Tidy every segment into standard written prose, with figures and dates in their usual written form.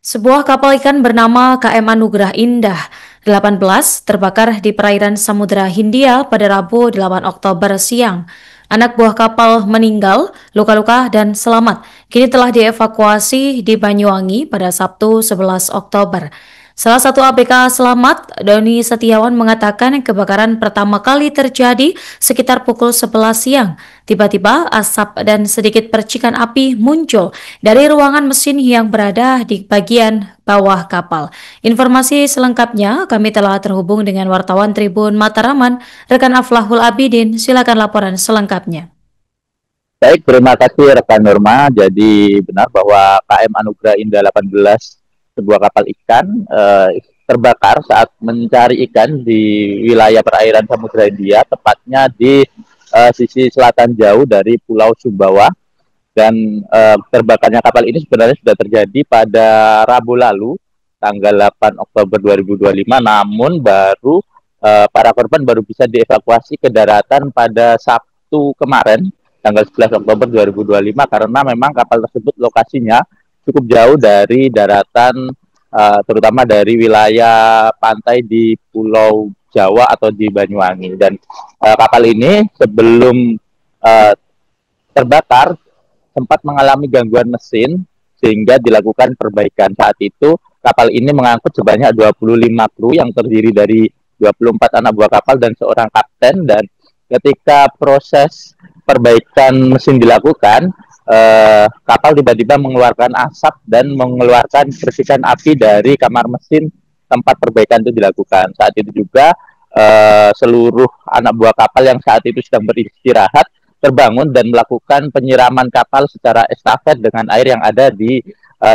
Sebuah kapal ikan bernama KM Anugerah Indah 18 terbakar di perairan Samudra Hindia pada Rabu 8 Oktober siang. Anak buah kapal meninggal, luka-luka dan selamat. Kini telah dievakuasi di Banyuwangi pada Sabtu 11 Oktober. Salah satu ABK selamat, Doni Setiawan, mengatakan kebakaran pertama kali terjadi sekitar pukul 11 siang. Tiba-tiba asap dan sedikit percikan api muncul dari ruangan mesin yang berada di bagian bawah kapal. Informasi selengkapnya kami telah terhubung dengan wartawan Tribun Mataraman, rekan Aflahul Abidin. Silakan laporan selengkapnya. Baik, terima kasih rekan Norma. Jadi benar bahwa KM Anugerah Indah 18, sebuah kapal ikan terbakar saat mencari ikan di wilayah perairan Samudra Hindia, tepatnya di sisi selatan jauh dari Pulau Sumbawa. Dan terbakarnya kapal ini sebenarnya sudah terjadi pada Rabu lalu, tanggal 8 Oktober 2025, namun baru para korban baru bisa dievakuasi ke daratan pada Sabtu kemarin, tanggal 11 Oktober 2025, karena memang kapal tersebut lokasinya cukup jauh dari daratan, terutama dari wilayah pantai di Pulau Jawa atau di Banyuwangi. Dan kapal ini sebelum terbakar sempat mengalami gangguan mesin sehingga dilakukan perbaikan. Saat itu kapal ini mengangkut sebanyak 25 kru yang terdiri dari 24 anak buah kapal dan seorang kapten. Dan ketika proses perbaikan mesin dilakukan, kapal tiba-tiba mengeluarkan asap dan mengeluarkan percikan api dari kamar mesin tempat perbaikan itu dilakukan. Saat itu juga seluruh anak buah kapal yang saat itu sedang beristirahat terbangun dan melakukan penyiraman kapal secara estafet dengan air yang ada di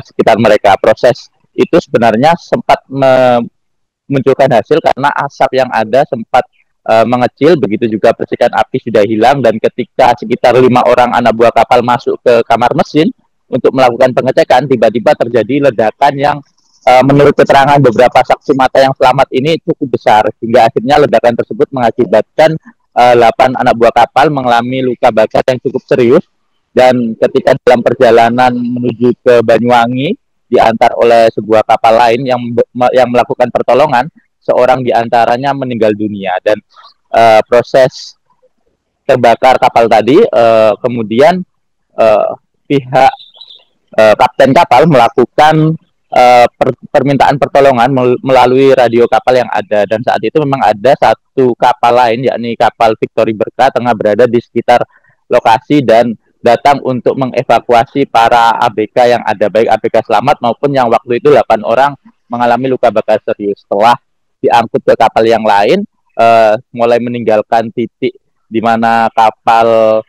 sekitar mereka. Proses itu sebenarnya sempat memunculkan hasil karena asap yang ada sempat mengecil, begitu juga percikan api sudah hilang. Dan ketika sekitar 5 orang anak buah kapal masuk ke kamar mesin untuk melakukan pengecekan, tiba-tiba terjadi ledakan yang menurut keterangan beberapa saksi mata yang selamat ini cukup besar, hingga akhirnya ledakan tersebut mengakibatkan 8 anak buah kapal mengalami luka bakar yang cukup serius. Dan ketika dalam perjalanan menuju ke Banyuwangi, diantar oleh sebuah kapal lain yang melakukan pertolongan, seorang diantaranya meninggal dunia. Dan proses terbakar kapal tadi, kemudian pihak kapten kapal melakukan permintaan pertolongan melalui radio kapal yang ada. Dan saat itu memang ada satu kapal lain, yakni kapal Victory Berkah, tengah berada di sekitar lokasi dan datang untuk mengevakuasi para ABK yang ada, baik ABK selamat maupun yang waktu itu 8 orang mengalami luka bakar serius. Setelah diangkut ke kapal yang lain, mulai meninggalkan titik di mana kapal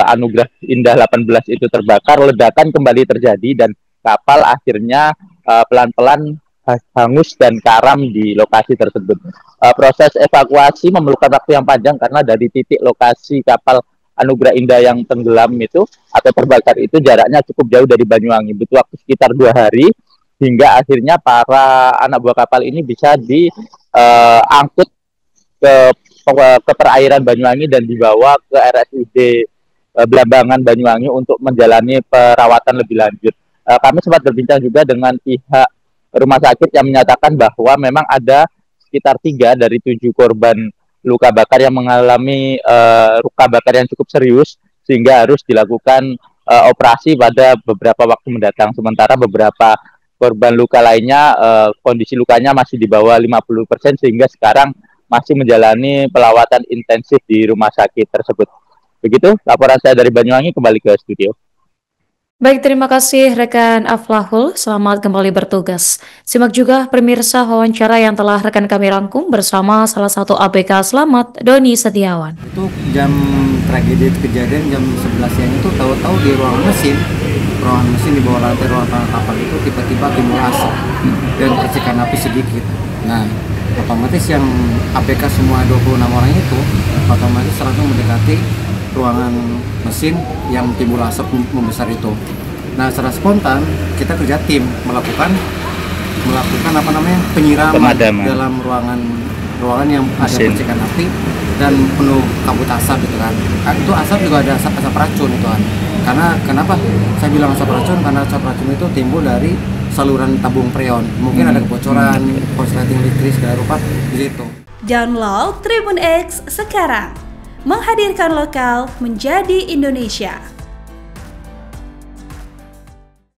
Anugerah Indah 18 itu terbakar, ledakan kembali terjadi dan kapal akhirnya pelan-pelan hangus dan karam di lokasi tersebut. Proses evakuasi memerlukan waktu yang panjang karena dari titik lokasi kapal Anugerah Indah yang tenggelam itu atau terbakar itu jaraknya cukup jauh dari Banyuwangi, butuh waktu sekitar 2 hari hingga akhirnya para anak buah kapal ini bisa diangkut ke perairan Banyuwangi dan dibawa ke RSUD Belambangan Banyuwangi untuk menjalani perawatan lebih lanjut. Kami sempat berbincang juga dengan pihak rumah sakit yang menyatakan bahwa memang ada sekitar 3 dari 7 korban luka bakar yang mengalami luka bakar yang cukup serius sehingga harus dilakukan operasi pada beberapa waktu mendatang. Sementara beberapa korban luka lainnya kondisi lukanya masih di bawah 50% sehingga sekarang masih menjalani perawatan intensif di rumah sakit tersebut. Begitu laporan saya dari Banyuwangi, kembali ke studio. Baik, terima kasih rekan Aflahul. Selamat kembali bertugas. Simak juga pemirsa wawancara yang telah rekan kami rangkum bersama salah satu ABK selamat, Doni Setiawan. Itu jam tragedi kejadian jam 11 siang itu tahu-tahu di ruangan mesin di bawah lantai ruangan kapal itu tiba-tiba timbul asap dan percikan api sedikit. Nah, otomatis yang ABK semua 26 orang itu otomatis langsung mendekati ruangan mesin yang timbul asap membesar itu. Nah, secara spontan kita kerja tim melakukan penyiraman pemadaman dalam ruangan yang ada percikan api dan penuh kabut asap gitu kan. Itu asap juga ada asap racun itu kan. Karena kenapa saya bilang asap racun? Karena asap racun itu timbul dari saluran tabung freon. Mungkin ada kebocoran, korsleting listrik segala rupa di situ. Download Tribun X sekarang. Menghadirkan lokal menjadi Indonesia.